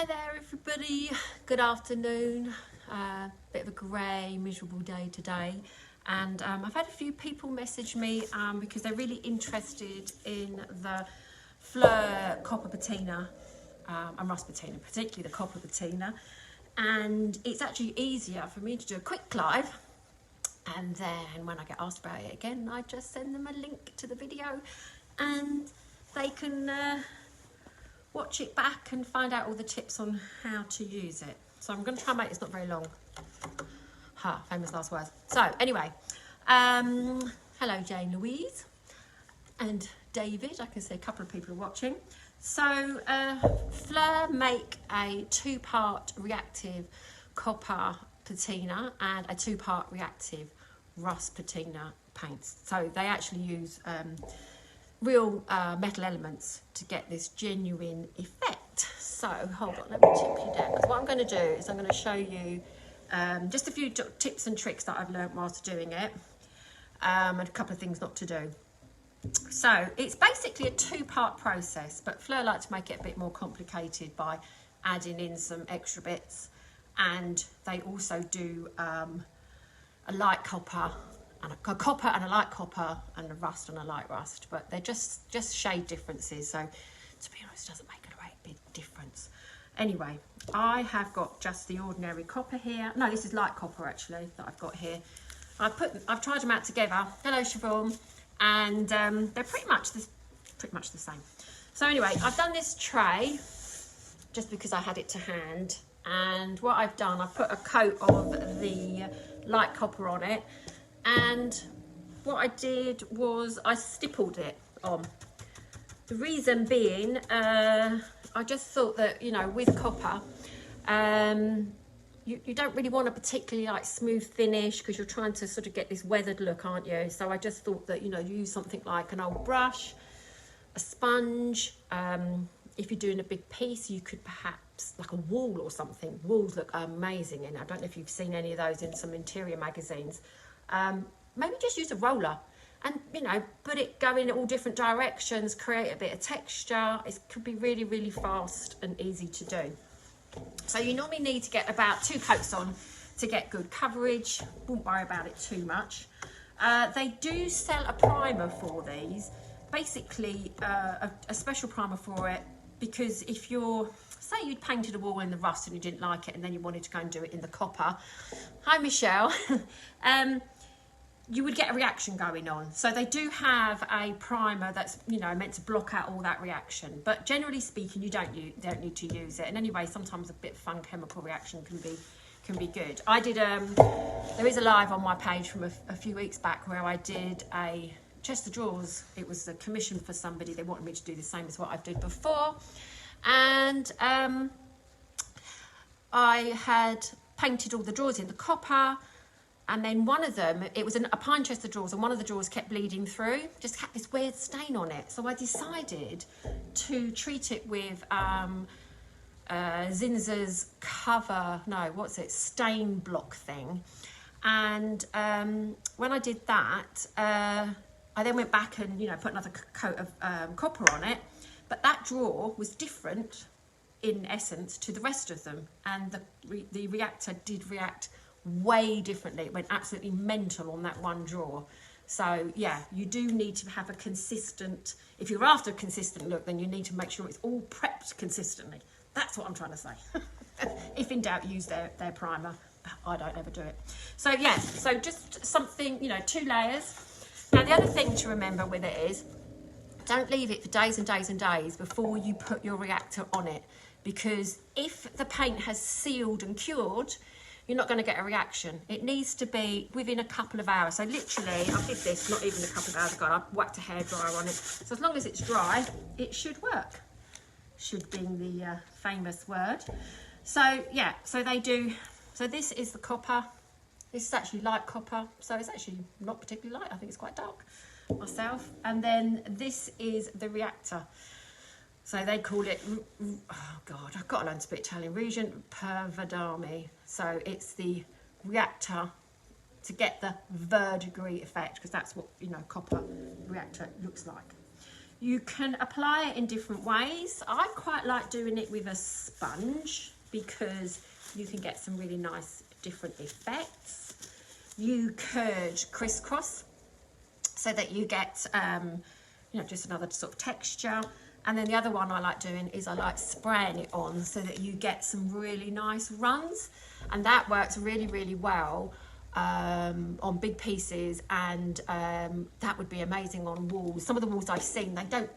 Hi there everybody, good afternoon. Bit of a grey, miserable day today, and I've had a few people message me because they're really interested in the Fleur copper patina and rust patina, particularly the copper patina, and it's actually easier for me to do a quick live, and then when I get asked about it again I just send them a link to the video and they can watch it back and find out all the tips on how to use it. So I'm going to try and make this not very long. Famous last words. So anyway, hello Jane Louise and David. I can see a couple of people are watching. So Fleur make a two-part reactive copper patina and a two-part reactive rust patina paints. So they actually use real metal elements to get this genuine effect. So hold on, let me tip you down, because what I'm going to do is I'm going to show you just a few tips and tricks that I've learned whilst doing it, and a couple of things not to do. So it's basically a two-part process, but Fleur likes to make it a bit more complicated by adding in some extra bits, and they also do a light copper and a copper and a light copper and a rust and a light rust, but they're just shade differences, so to be honest it doesn't make a great big difference. Anyway, I have got just the ordinary copper here. No, this is light copper actually that I've got here. I've tried them out together. Hello Siobhan. And they're pretty much the same. So anyway, I've done this tray just because I had it to hand, and what I've done, I've put a coat of the light copper on it, and what I did was I stippled it on. The reason being, I just thought that, you know, with copper, you don't really want a particularly like smooth finish because you're trying to sort of get this weathered look, aren't you? So I just thought that, you know, you use something like an old brush, a sponge. If you're doing a big piece, you could perhaps like a wall or something. Walls look amazing, and I don't know if you've seen any of those in some interior magazines. Maybe just use a roller and, you know, put it go in all different directions, create a bit of texture. It could be really, really fast and easy to do. So you normally need to get about 2 coats on to get good coverage. Won't worry about it too much. They do sell a primer for these, basically a special primer for it, because if you're, say you'd painted a wall in the rust and you didn't like it and then you wanted to go and do it in the copper, hi Michelle, you would get a reaction going on. So they do have a primer that's, you know, meant to block out all that reaction, but generally speaking you don't need to use it. And anyway, sometimes a bit of fun chemical reaction can be good. I did there is a live on my page from a few weeks back where I did a chest of drawers. It was a commission for somebody. They wanted me to do the same as what I did before, and I had painted all the drawers in the copper. And then one of them, it was a pine chest of drawers, and one of the drawers kept bleeding through, just had this weird stain on it. So I decided to treat it with Zinzer's stain block thing. And when I did that, I then went back and, you know, put another coat of copper on it. But that drawer was different in essence to the rest of them, and the reactor did react way differently. It went absolutely mental on that one drawer. So yeah, you do need to have a consistent, if you're after a consistent look, then you need to make sure it's all prepped consistently. That's what I'm trying to say. If in doubt, use their primer, but I don't ever do it. So yeah, so just something, you know, 2 layers. Now the other thing to remember with it is, don't leave it for days and days and days before you put your reactor on it, because if the paint has sealed and cured, you're not going to get a reaction. It needs to be within a couple of hours. So literally, I did this not even a couple of hours ago. I whacked a hairdryer on it. So as long as it's dry, it should work. Should being the famous word. So yeah, so they do. So this is the copper. This is actually light copper. So it's actually not particularly light. I think it's quite dark myself. And then this is the reactor. So they call it, oh God, I've got to learn to speak Italian, Regent per Verdami. So it's the reactor to get the verdigris effect, because that's what, you know, copper reactor looks like. You can apply it in different ways. I quite like doing it with a sponge because you can get some really nice different effects. You could crisscross so that you get, you know, just another sort of texture. And then the other one I like doing is I like spraying it on so that you get some really nice runs. And that works really, really well on big pieces, and that would be amazing on walls. Some of the walls I've seen, they don't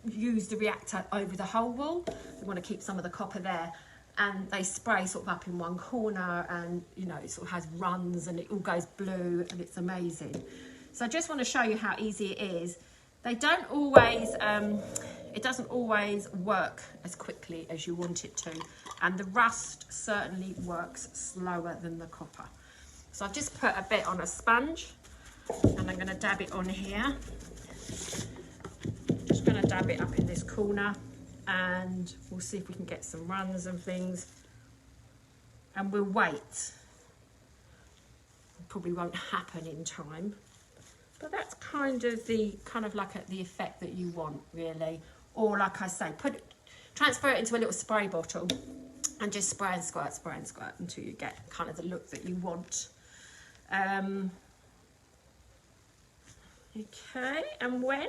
use the reactor over the whole wall. They want to keep some of the copper there, and they spray sort of up in one corner, and you know, it sort of has runs and it all goes blue and it's amazing. So I just want to show you how easy it is. They don't always, it doesn't always work as quickly as you want it to, and the rust certainly works slower than the copper. So I've just put a bit on a sponge, and I'm going to dab it on here. Just going to dab it up in this corner, and we'll see if we can get some runs and things. And we'll wait. It probably won't happen in time, but that's kind of the the effect that you want, really. Or like I say, transfer it into a little spray bottle and just spray and squirt until you get kind of the look that you want. Okay, and when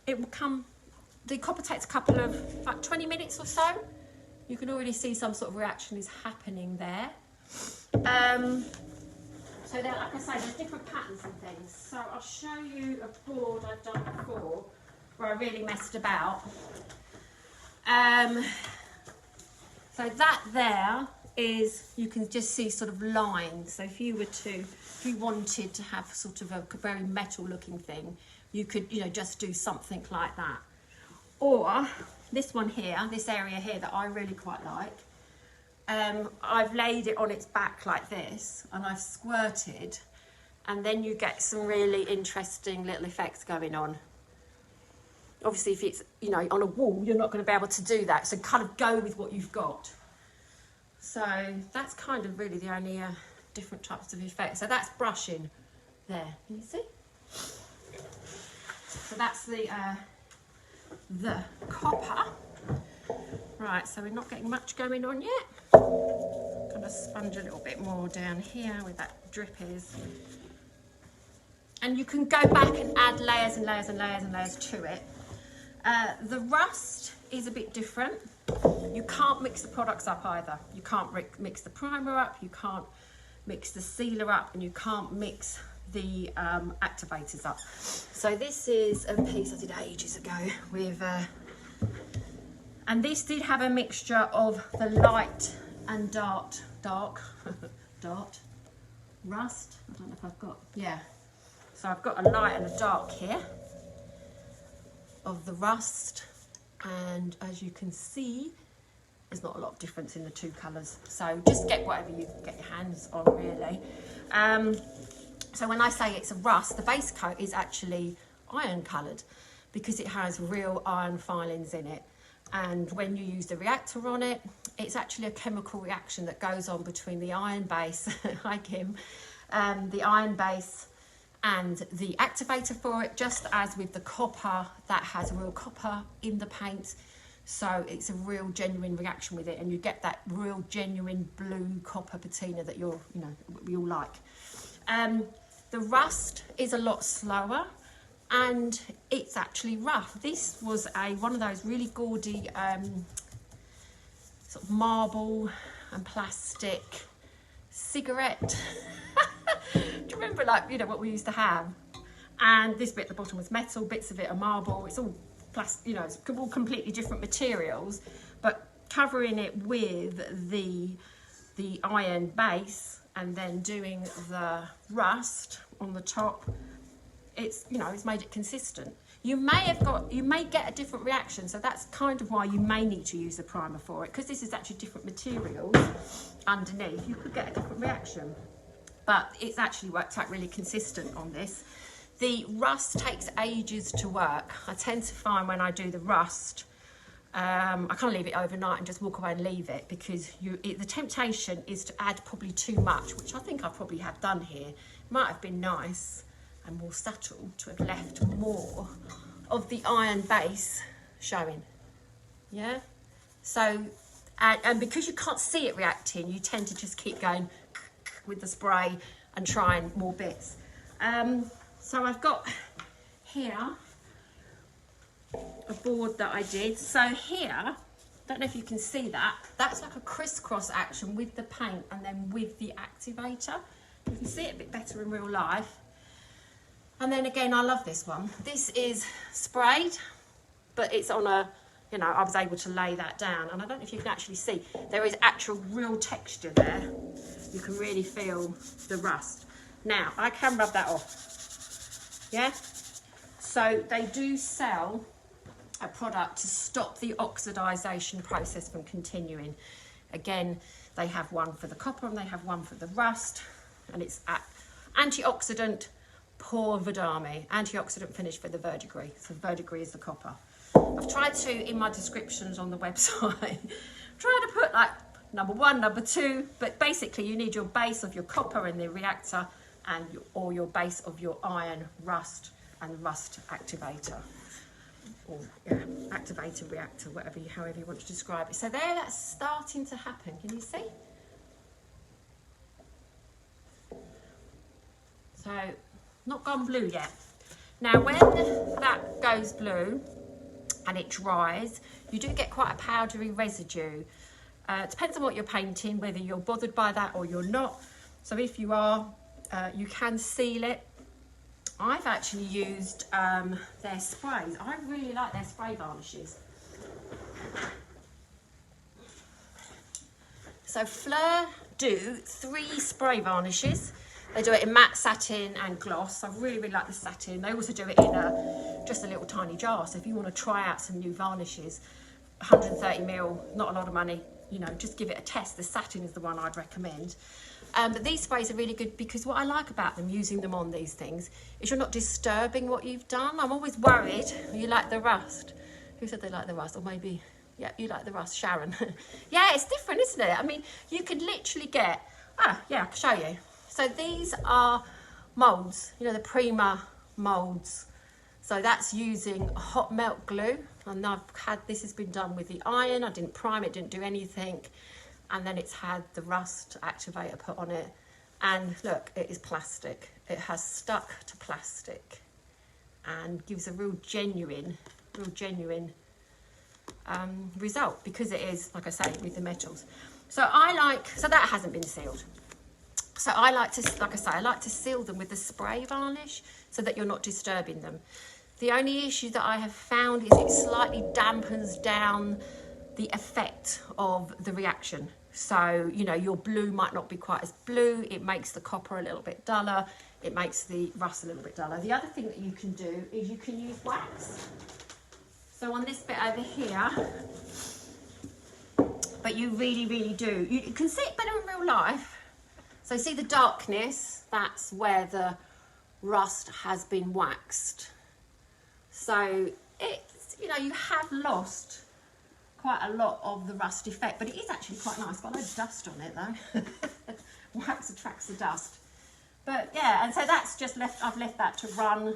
it will come, the copper takes a couple of like 20 minutes or so. You can already see some sort of reaction is happening there. So then, like I say, there's different patterns and things. So I'll show you a board I've done before where I really messed about. So that there is, you can just see sort of lines. So if you wanted to have sort of a very metal looking thing, you could, you know, just do something like that. Or this one here, this area here that I really quite like, I've laid it on its back like this, and I've squirted, and then you get some really interesting little effects going on. Obviously, if it's, you know, on a wall, you're not going to be able to do that, so kind of go with what you've got. So that's kind of really the only different types of effects. So that's brushing there, can you see? So that's the copper. Right, so we're not getting much going on yet. Going to sponge a little bit more down here where that drip is. And you can go back and add layers and layers and layers and layers to it. The rust is a bit different. You can't mix the products up either. You can't mix the primer up, you can't mix the sealer up, and you can't mix the activators up. So this is a piece I did ages ago with, and this did have a mixture of the light and dark rust. I don't know if I've got, yeah. So I've got a light and a dark here of the rust, and as you can see, there's not a lot of difference in the two colours. So just get whatever you can get your hands on, really. So when I say it's a rust, the base coat is actually iron coloured because it has real iron filings in it. And when you use the reactor on it, it's actually a chemical reaction that goes on between the iron base, hi Kim, the iron base and the activator for it, just as with the copper, that has real copper in the paint. So it's a real genuine reaction with it, and you get that real genuine blue copper patina that we all like. The rust is a lot slower, and it's actually rough. This was one of those really gaudy sort of marble and plastic cigarette. Do you remember, like, you know, what we used to have? And this bit at the bottom was metal, bits of it are marble. It's all plastic, you know, it's all completely different materials, but covering it with the iron base and then doing the rust on the top, it's, you know, it's made it consistent. You may get a different reaction, so that's kind of why you may need to use a primer for it, because this is actually different materials underneath. You could get a different reaction, but it's actually worked out really consistent on this. The rust takes ages to work. I tend to find when I do the rust, I can't leave it overnight and just walk away and leave it, because the temptation is to add probably too much, which I think I probably have done here. It might have been nice and more subtle to have left more of the iron base showing. Yeah, so and because you can't see it reacting, you tend to just keep going with the spray and trying more bits. So I've got here a board that I did. So here, don't know if you can see that, that's like a crisscross action with the paint and then with the activator. You can see it a bit better in real life. And then again, I love this one. This is sprayed, but it's on a, you know, I was able to lay that down. And I don't know if you can actually see, there is actual real texture there. You can really feel the rust. Now, I can rub that off. Yeah? So they do sell a product to stop the oxidization process from continuing. Again, they have one for the copper and they have one for the rust. And it's antioxidant pour Vidami, antioxidant finish for the verdigris. So verdigris is the copper. I've tried to, in my descriptions on the website, try to put like number 1, number 2, but basically you need your base of your copper in the reactor and or your base of your iron, rust and rust activator. Or yeah, activator reactor, whatever you, however you want to describe it. So there, that's starting to happen. Can you see? So, not gone blue yet. Now, when that goes blue and it dries, you do get quite a powdery residue. It depends on what you're painting, whether you're bothered by that or you're not. So if you are, you can seal it. I've actually used their sprays. I really like their spray varnishes. So Fleur do 3 spray varnishes. They do it in matte, satin and gloss. I really, really like the satin. They also do it in just a little tiny jar. So if you want to try out some new varnishes, 130ml, not a lot of money, you know, just give it a test. The satin is the one I'd recommend. But these sprays are really good because what I like about them, using them on these things, is you're not disturbing what you've done. I'm always worried. You like the rust? Who said they like the rust? Or maybe, yeah, you like the rust, Sharon. Yeah, it's different, isn't it? I mean, you could literally get, yeah, I can show you. So these are moulds, you know, the Prima moulds. So that's using hot melt glue. And I've had, this has been done with the iron. I didn't prime it, didn't do anything. And then it's had the rust activator put on it. And look, it is plastic. It has stuck to plastic and gives a real genuine result, because it is, like I say, with the metals. So so that hasn't been sealed. So I like to, like I say, I like to seal them with the spray varnish so that you're not disturbing them. The only issue that I have found is it slightly dampens down the effect of the reaction. So, you know, your blue might not be quite as blue. It makes the copper a little bit duller. It makes the rust a little bit duller. The other thing that you can do is you can use wax. So on this bit over here, but you really, really do. You can see it better in real life. So see the darkness, that's where the rust has been waxed. So it's, you know, you have lost quite a lot of the rust effect, but it is actually quite nice. Got a load of dust on it though. Wax attracts the dust. But yeah, and so that's just left, I've left that to run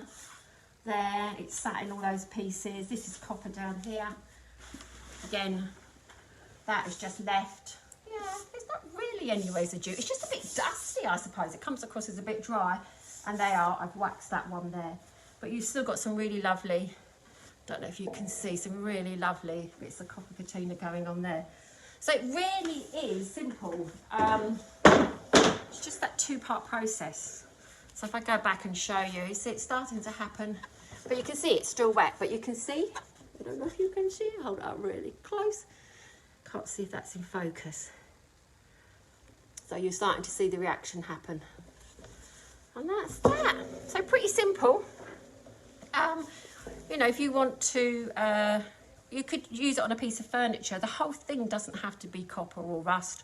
there. It's sat in all those pieces. This is copper down here. Again, that is just left. Yeah, there's not really any residue. It's just a bit dusty, I suppose. It comes across as a bit dry, and I've waxed that one there. But you've still got some really lovely, don't know if you can see, some really lovely bits of copper patina going on there. So it really is simple. It's just that 2-part process. So if I go back and show you, you see it's starting to happen. But you can see it's still wet, but you can see, I don't know if you can see, hold it up really close. Can't see if that's in focus. So you're starting to see the reaction happen. And that's that. So pretty simple. You know, if you want to, you could use it on a piece of furniture. The whole thing doesn't have to be copper or rust.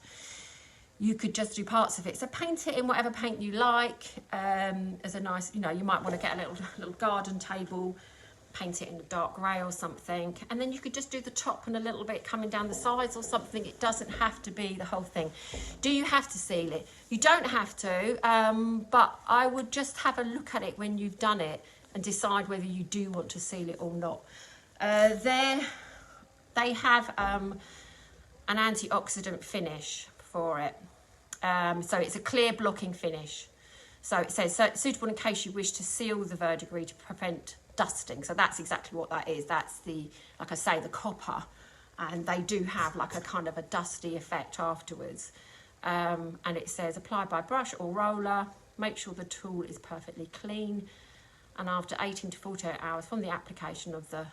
You could just do parts of it. So paint it in whatever paint you like. As a nice, you know, you might want to get a little garden table, paint it in a dark grey or something, and then you could just do the top and a little bit coming down the sides or something. It doesn't have to be the whole thing. Do you have to seal it? You don't have to, but I would just have a look at it when you've done it and decide whether you do want to seal it or not. They have an antioxidant finish for it. So it's a clear blocking finish. So it says suitable in case you wish to seal the verdigris to prevent dusting. So that's exactly what that is. That's the, like I say, the copper. And they do have like a kind of a dusty effect afterwards. And it says apply by brush or roller. Make sure the tool is perfectly clean. And after 18 to 48 hours from the application of the,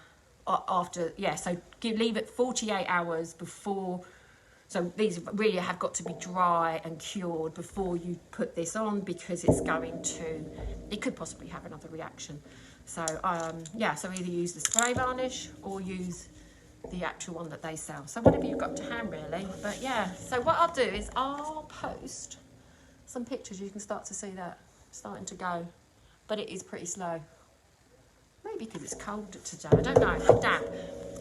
leave it 48 hours before. So these really have got to be dry and cured before you put this on, because it's going to, it could possibly have another reaction. So so either use the spray varnish or use the actual one that they sell. So whatever you've got to hand really. But yeah, so what I'll do is I'll post some pictures. You can start to see that starting to go, but it is pretty slow. Maybe because it's cold today, I don't know. If it's damp,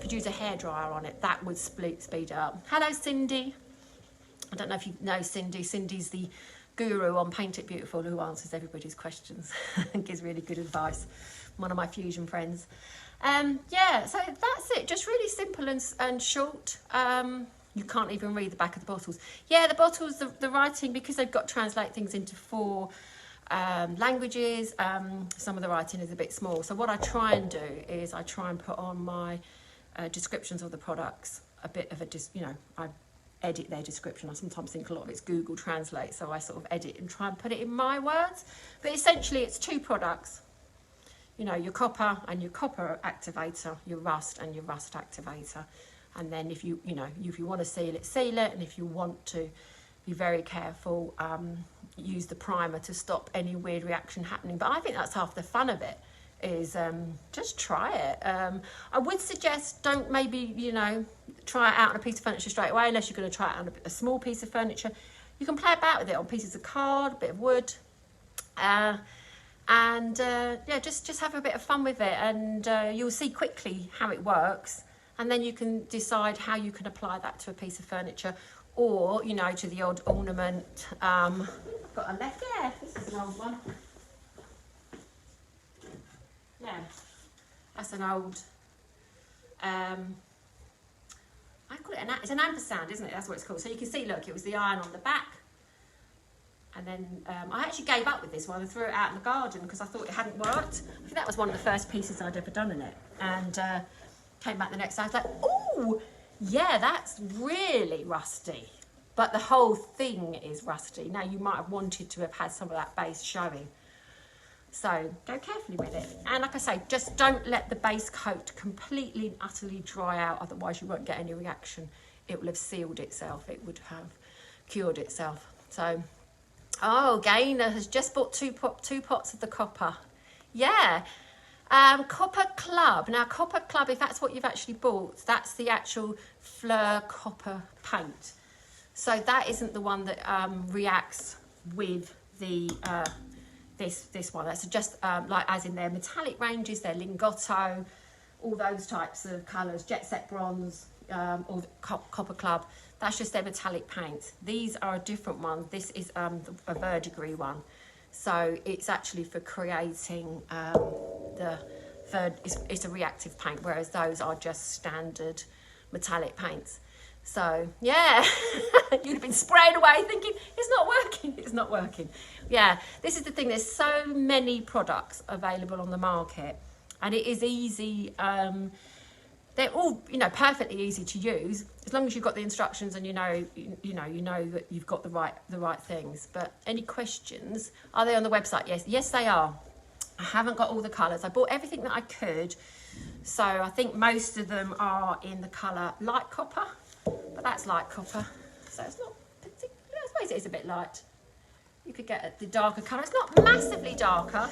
could use a hairdryer on it. That would speed it up. Hello, Cindy. I don't know if you know Cindy. Cindy's the guru on Paint It Beautiful who answers everybody's questions and gives really good advice. One of my fusion friends. Yeah, so that's it. Just really simple and short. You can't even read the back of the bottles. Yeah, the bottles, the writing, because they've got to translate things into 4 languages, some of the writing is a bit small. So what I try and do is I try and put on my descriptions of the products, a bit of I edit their description. I sometimes think a lot of it's Google Translate, so I sort of edit and try and put it in my words. But essentially it's 2 products. You know, your copper and your copper activator, your rust and your rust activator. And then if you want to seal it, and if you want to be very careful, use the primer to stop any weird reaction happening. But I think that's half the fun of it, is just try it. I would suggest don't maybe, try it out on a piece of furniture straight away, unless you're going to try it on a small piece of furniture. You can play about with it on pieces of card, a bit of wood, just have a bit of fun with it, and you'll see quickly how it works, and then you can decide how you can apply that to a piece of furniture, or to the odd ornament. I've got a left there. This is an old one. Yeah, that's an old. I call it it's an ampersand, isn't it? That's what it's called. So you can see, look, it was the iron on the back. And then I actually gave up with this one and threw it out in the garden because I thought it hadn't worked. I think that was one of the first pieces I'd ever done in it. And came back the next day, I was like, oh, yeah, that's really rusty. But the whole thing is rusty. Now, you might have wanted to have had some of that base showing. So go carefully with it. And like I say, just don't let the base coat completely and utterly dry out. Otherwise, you won't get any reaction. It will have sealed itself. It would have cured itself. So... oh, Gaynor has just bought two pots of the copper. Yeah. Copper Club. Now, Copper Club, if that's what you've actually bought, that's the actual Fleur copper paint. So that isn't the one that reacts with the this one. That's just like as in their metallic ranges, their Lingotto, all those types of colours, Jet Set Bronze, or the Copper Club. That's just their metallic paints. These are a different one. This is a verdigris one. So it's actually for creating it's a reactive paint, whereas those are just standard metallic paints. So yeah, you'd have been spraying away thinking, it's not working, it's not working. Yeah, this is the thing. There's so many products available on the market, and it is easy. They're all, perfectly easy to use as long as you've got the instructions and you know that you've got the right things. But any questions? Are they on the website? Yes, they are. I haven't got all the colours. I bought everything that I could, so I think most of them are in the colour light copper, but that's light copper, so it's not particularly. I suppose it is a bit light. You could get the darker colour. It's not massively darker,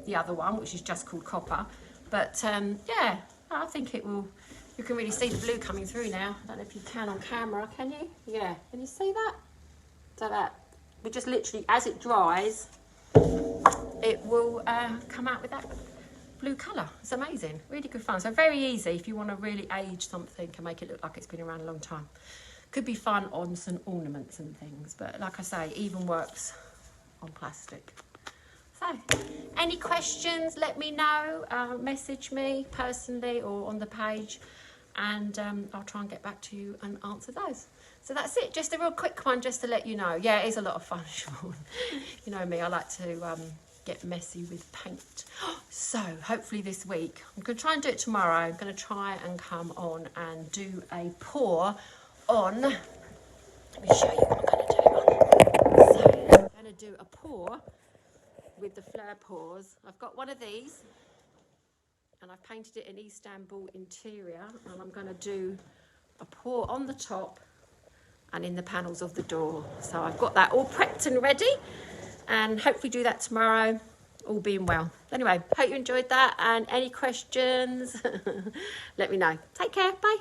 the other one, which is just called copper, but yeah. I think it will. You can really see the blue coming through now. I don't know if you can on camera, can you? Yeah, can you see that? So that we just literally, as it dries, it will come out with that blue colour. It's amazing, really good fun. So very easy if you want to really age something and make it look like it's been around a long time. Could be fun on some ornaments and things, but like I say, even works on plastic. So So, any questions, let me know. Message me personally or on the page, and I'll try and get back to you and answer those. So that's it, just a real quick one just to let you know. Yeah, it is a lot of fun, Sean. You know me, I like to get messy with paint. So hopefully this week, I'm going to try and do it tomorrow. I'm going to try and come on and do a pour on, let me show you what I'm going to do. So I'm going to do a pour with the Fleur pours. I've got one of these and I've painted it in Istanbul interior, and I'm going to do a pour on the top and in the panels of the door. So I've got that all prepped and ready, and hopefully do that tomorrow, all being well. Anyway, hope you enjoyed that, and any questions, let me know. Take care, bye.